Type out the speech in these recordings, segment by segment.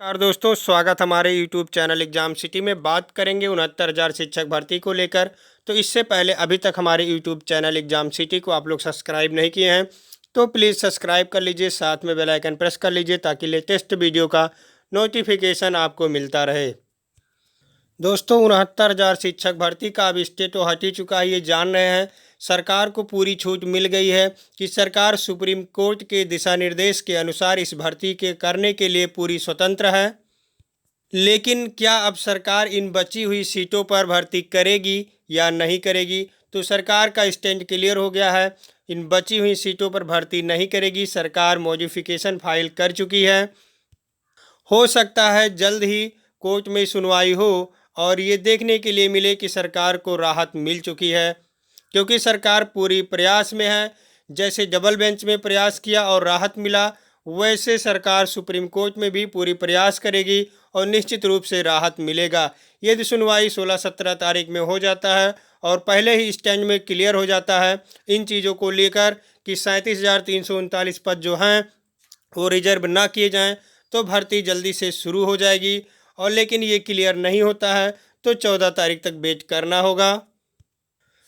और दोस्तों स्वागत हमारे YouTube चैनल एग्जाम सिटी में। बात करेंगे 69,000 शिक्षक भर्ती को लेकर। तो इससे पहले अभी तक हमारे YouTube चैनल एग्जाम सिटी को आप लोग सब्सक्राइब नहीं किए हैं तो प्लीज़ सब्सक्राइब कर लीजिए, साथ में बेल आइकन प्रेस कर लीजिए ताकि लेटेस्ट वीडियो का नोटिफिकेशन आपको मिलता रहे। दोस्तों 69,000 शिक्षक भर्ती का अब स्टे तो हट ही चुका है, ये जान रहे हैं। सरकार को पूरी छूट मिल गई है कि सरकार सुप्रीम कोर्ट के दिशा निर्देश के अनुसार इस भर्ती के करने के लिए पूरी स्वतंत्र है। लेकिन क्या अब सरकार इन बची हुई सीटों पर भर्ती करेगी या नहीं करेगी? तो सरकार का स्टैंड क्लियर हो गया है, इन बची हुई सीटों पर भर्ती नहीं करेगी। सरकार मॉडिफिकेशन फाइल कर चुकी है। हो सकता है जल्द ही कोर्ट में सुनवाई हो और ये देखने के लिए मिले कि सरकार को राहत मिल चुकी है, क्योंकि सरकार पूरी प्रयास में है। जैसे डबल बेंच में प्रयास किया और राहत मिला, वैसे सरकार सुप्रीम कोर्ट में भी पूरी प्रयास करेगी और निश्चित रूप से राहत मिलेगा। यदि सुनवाई 16-17 तारीख में हो जाता है और पहले ही स्टैंड में क्लियर हो जाता है इन चीज़ों को लेकर कि 37,339 पद जो हैं वो रिजर्व ना किए जाएं, तो भर्ती जल्दी से शुरू हो जाएगी। और लेकिन ये क्लियर नहीं होता है तो 14 तारीख तक वेट करना होगा।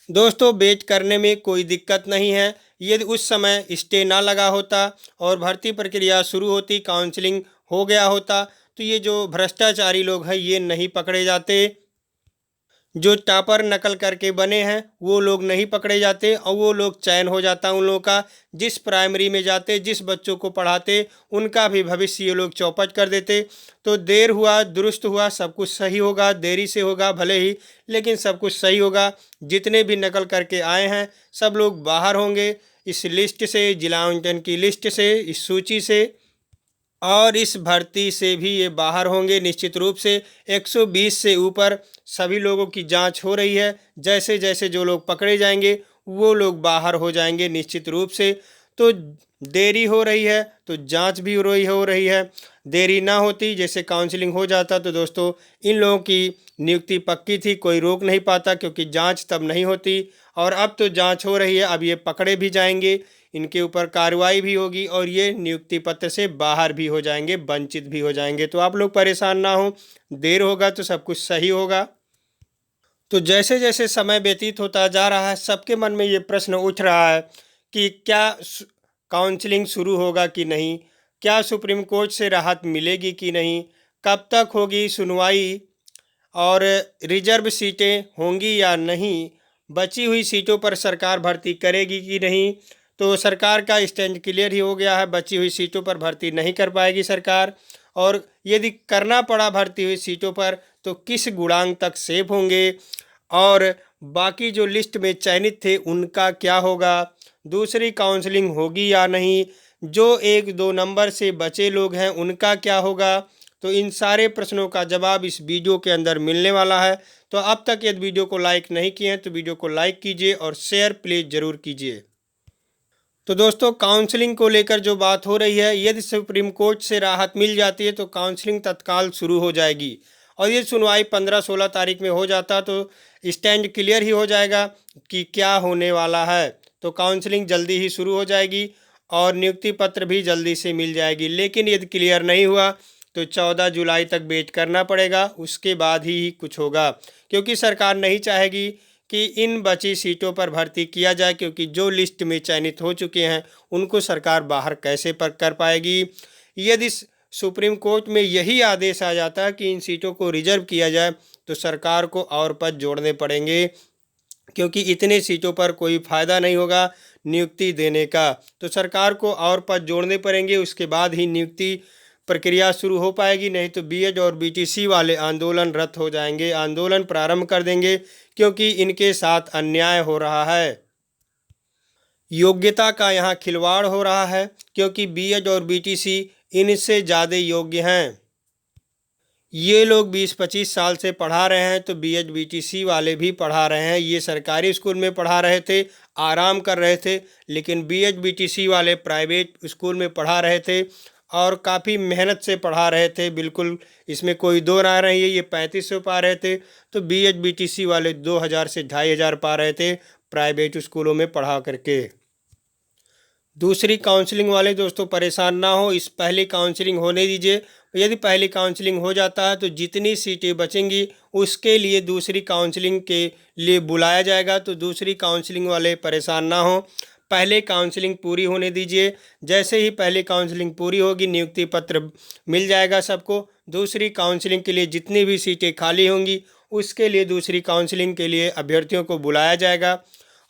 दोस्तों वेट करने में कोई दिक्कत नहीं है। यदि उस समय स्टे ना लगा होता और भर्ती प्रक्रिया शुरू होती, काउंसलिंग हो गया होता, तो ये जो भ्रष्टाचारी लोग हैं ये नहीं पकड़े जाते। जो टॉपर नकल करके बने हैं वो लोग नहीं पकड़े जाते और वो लोग चयन हो जाता उन लोगों का। जिस प्राइमरी में जाते, जिस बच्चों को पढ़ाते, उनका भी भविष्य ये लोग चौपट कर देते। तो देर हुआ दुरुस्त हुआ, सब कुछ सही होगा। देरी से होगा भले ही, लेकिन सब कुछ सही होगा। जितने भी नकल करके आए हैं सब लोग बाहर होंगे इस लिस्ट से, जिला आवंटन की लिस्ट से, इस सूची से। और इस भर्ती से भी ये बाहर होंगे निश्चित रूप से। 120 से ऊपर सभी लोगों की जांच हो रही है। जैसे जैसे जो लोग पकड़े जाएंगे वो लोग बाहर हो जाएंगे निश्चित रूप से। तो देरी हो रही है तो जांच भी हो रही है। देरी ना होती, जैसे काउंसलिंग हो जाता, तो दोस्तों इन लोगों की नियुक्ति पक्की थी, कोई रोक नहीं पाता, क्योंकि जांच तब नहीं होती। और अब तो जांच हो रही है, अब ये पकड़े भी जाएंगे, इनके ऊपर कार्रवाई भी होगी और ये नियुक्ति पत्र से बाहर भी हो जाएंगे, वंचित भी हो जाएंगे। तो आप लोग परेशान ना हो, देर होगा तो सब कुछ सही होगा। तो जैसे जैसे समय व्यतीत होता जा रहा है सबके मन में ये प्रश्न उठ रहा है कि क्या काउंसलिंग शुरू होगा कि नहीं, क्या सुप्रीम कोर्ट से राहत मिलेगी कि नहीं, कब तक होगी सुनवाई, और रिजर्व सीटें होंगी या नहीं, बची हुई सीटों पर सरकार भर्ती करेगी कि नहीं। तो सरकार का स्टैंड क्लियर ही हो गया है, बची हुई सीटों पर भर्ती नहीं कर पाएगी सरकार। और यदि करना पड़ा भर्ती हुई सीटों पर तो किस गुणांक तक सेव होंगे, और बाकी जो लिस्ट में चयनित थे उनका क्या होगा, दूसरी काउंसलिंग होगी या नहीं, जो 1-2 नंबर से बचे लोग हैं उनका क्या होगा। तो इन सारे प्रश्नों का जवाब इस वीडियो के अंदर मिलने वाला है। तो अब तक यदि वीडियो को लाइक नहीं किए हैं तो वीडियो को लाइक कीजिए और शेयर प्लीज़ ज़रूर कीजिए। तो दोस्तों काउंसलिंग को लेकर जो बात हो रही है, यदि सुप्रीम कोर्ट से राहत मिल जाती है तो काउंसलिंग तत्काल शुरू हो जाएगी। और ये सुनवाई 15-16 तारीख में हो जाता तो स्टैंड क्लियर ही हो जाएगा कि क्या होने वाला है। तो काउंसलिंग जल्दी ही शुरू हो जाएगी और नियुक्ति पत्र भी जल्दी से मिल जाएगी। लेकिन यदि क्लियर नहीं हुआ तो 14 जुलाई तक वेट करना पड़ेगा, उसके बाद ही कुछ होगा। क्योंकि सरकार नहीं चाहेगी कि इन बची सीटों पर भर्ती किया जाए, क्योंकि जो लिस्ट में चयनित हो चुके हैं उनको सरकार बाहर कैसे पर कर पाएगी। यदि सुप्रीम कोर्ट में यही आदेश आ जाता है कि इन सीटों को रिजर्व किया जाए तो सरकार को और पद जोड़ने पड़ेंगे, क्योंकि इतने सीटों पर कोई फ़ायदा नहीं होगा नियुक्ति देने का। तो सरकार को और पद जोड़ने पड़ेंगे, उसके बाद ही नियुक्ति प्रक्रिया शुरू हो पाएगी। नहीं तो बीएड और बीटीसी वाले आंदोलनरत हो जाएंगे, आंदोलन प्रारंभ कर देंगे, क्योंकि इनके साथ अन्याय हो रहा है। योग्यता का यहाँ खिलवाड़ हो रहा है, क्योंकि बीएड और बीटीसी इनसे ज़्यादा योग्य हैं। ये लोग 20-25 साल से पढ़ा रहे हैं, तो बीएड बीटीसी वाले भी पढ़ा रहे हैं। ये सरकारी स्कूल में पढ़ा रहे थे, आराम कर रहे थे, लेकिन बीएड बीटीसी वाले प्राइवेट स्कूल में पढ़ा रहे थे और काफ़ी मेहनत से पढ़ा रहे थे। बिल्कुल इसमें कोई दो राय नहीं है। ये 3500 पा रहे थे तो बीएड बीटीसी वाले 2000 से 2500 पा रहे थे प्राइवेट स्कूलों में पढ़ा करके। दूसरी काउंसलिंग वाले दोस्तों परेशान ना हो, इस पहली काउंसलिंग होने दीजिए, यदि पहली काउंसलिंग हो जाता है तो जितनी सीटें बचेंगी उसके लिए दूसरी काउंसलिंग के लिए बुलाया जाएगा। तो दूसरी काउंसलिंग वाले परेशान ना हो, पहले काउंसलिंग पूरी होने दीजिए। जैसे ही पहली काउंसलिंग पूरी होगी नियुक्ति पत्र मिल जाएगा सबको। दूसरी काउंसलिंग के लिए जितनी भी सीटें खाली होंगी उसके लिए दूसरी काउंसलिंग के लिए अभ्यर्थियों को बुलाया जाएगा।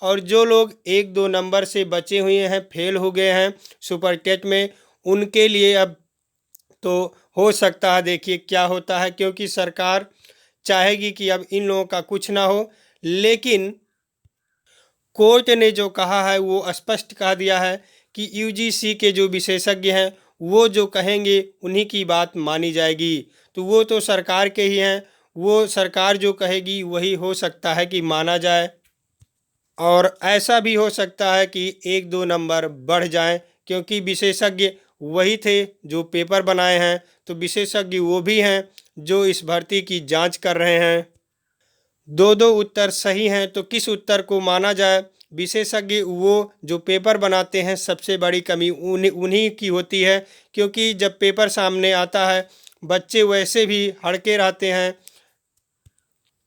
और जो लोग 1-2 नंबर से बचे हुए हैं, फेल हो गए हैं सुपर टेट में, उनके लिए अब तो हो सकता है, देखिए क्या होता है, क्योंकि सरकार चाहेगी कि अब इन लोगों का कुछ ना हो, लेकिन कोर्ट ने जो कहा है वो स्पष्ट कह दिया है कि यूजीसी के जो विशेषज्ञ हैं वो जो कहेंगे उन्हीं की बात मानी जाएगी। तो वो तो सरकार के ही हैं, वो सरकार जो कहेगी वही हो सकता है कि माना जाए। और ऐसा भी हो सकता है कि 1-2 नंबर बढ़ जाएं, क्योंकि विशेषज्ञ वही थे जो पेपर बनाए हैं, तो विशेषज्ञ वो भी हैं जो इस भर्ती की जांच कर रहे हैं। 2-2 उत्तर सही हैं तो किस उत्तर को माना जाए? विशेषज्ञ वो जो पेपर बनाते हैं, सबसे बड़ी कमी उन्हीं की होती है, क्योंकि जब पेपर सामने आता है बच्चे वैसे भी हड़के रहते हैं,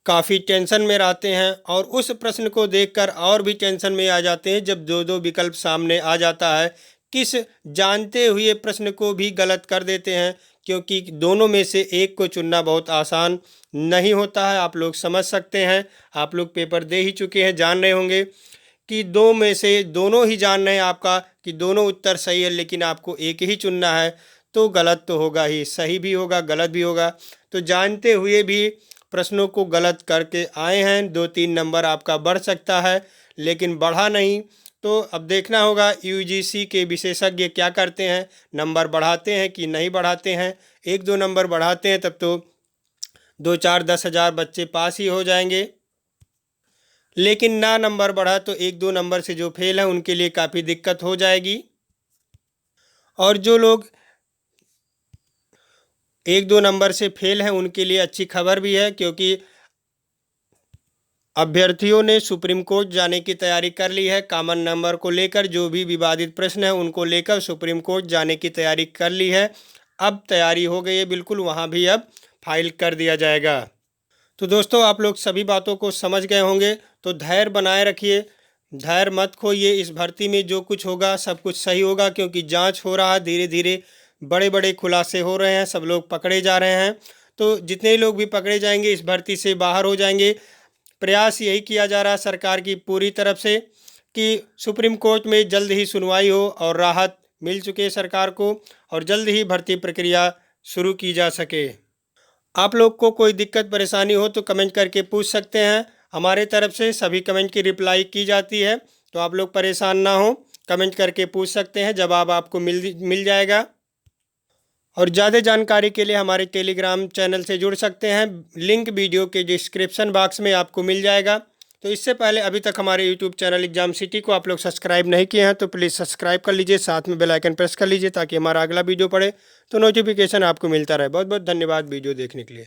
काफ़ी टेंशन में रहते हैं और उस प्रश्न को देखकर और भी टेंशन में आ जाते हैं जब 2-2 विकल्प सामने आ जाता है। किस जानते हुए प्रश्न को भी गलत कर देते हैं, क्योंकि दोनों में से एक को चुनना बहुत आसान नहीं होता है। आप लोग समझ सकते हैं, आप लोग पेपर दे ही चुके हैं, जान रहे होंगे कि दो में से दोनों ही जान रहे हैं आपका कि दोनों उत्तर सही है, लेकिन आपको एक ही चुनना है, तो गलत तो होगा ही, सही भी होगा गलत भी होगा। तो जानते हुए भी प्रश्नों को गलत करके आए हैं, 2-3 नंबर आपका बढ़ सकता है, लेकिन बढ़ा नहीं। तो अब देखना होगा यूजीसी के विशेषज्ञ क्या करते हैं, नंबर बढ़ाते हैं कि नहीं बढ़ाते हैं। 1-2 नंबर बढ़ाते हैं तब तो 2-4-10 हज़ार बच्चे पास ही हो जाएंगे, लेकिन ना नंबर बढ़ा तो 1-2 नंबर से जो फेल है उनके लिए काफ़ी दिक्कत हो जाएगी। और जो लोग 1-2 नंबर से फेल हैं उनके लिए अच्छी खबर भी है, क्योंकि अभ्यर्थियों ने सुप्रीम कोर्ट जाने की तैयारी कर ली है। कॉमन नंबर को लेकर जो भी विवादित प्रश्न है उनको लेकर सुप्रीम कोर्ट जाने की तैयारी कर ली है। अब तैयारी हो गई है बिल्कुल, वहाँ भी अब फाइल कर दिया जाएगा। तो दोस्तों आप लोग सभी बातों को समझ गए होंगे, तो धैर्य बनाए रखिए, धैर्य मत खोइए। इस भर्ती में जो कुछ होगा सब कुछ सही होगा, क्योंकि जांच हो रहा है, धीरे धीरे बड़े बड़े खुलासे हो रहे हैं, सब लोग पकड़े जा रहे हैं। तो जितने लोग भी पकड़े जाएंगे इस भर्ती से बाहर हो जाएंगे। प्रयास यही किया जा रहा है सरकार की पूरी तरफ से कि सुप्रीम कोर्ट में जल्द ही सुनवाई हो और राहत मिल चुके सरकार को, और जल्द ही भर्ती प्रक्रिया शुरू की जा सके। आप लोग को कोई दिक्कत परेशानी हो तो कमेंट करके पूछ सकते हैं, हमारे तरफ से सभी कमेंट की रिप्लाई की जाती है। तो आप लोग परेशान ना हो, कमेंट करके पूछ सकते हैं, जवाब आपको मिल जाएगा। और ज़्यादा जानकारी के लिए हमारे टेलीग्राम चैनल से जुड़ सकते हैं, लिंक वीडियो के डिस्क्रिप्शन बॉक्स में आपको मिल जाएगा। तो इससे पहले अभी तक हमारे यूट्यूब चैनल एग्जाम सिटी को आप लोग सब्सक्राइब नहीं किए हैं तो प्लीज़ सब्सक्राइब कर लीजिए, साथ में बेल आइकन प्रेस कर लीजिए ताकि हमारा अगला वीडियो पड़े तो नोटिफिकेशन आपको मिलता रहे। बहुत बहुत धन्यवाद वीडियो देखने के लिए।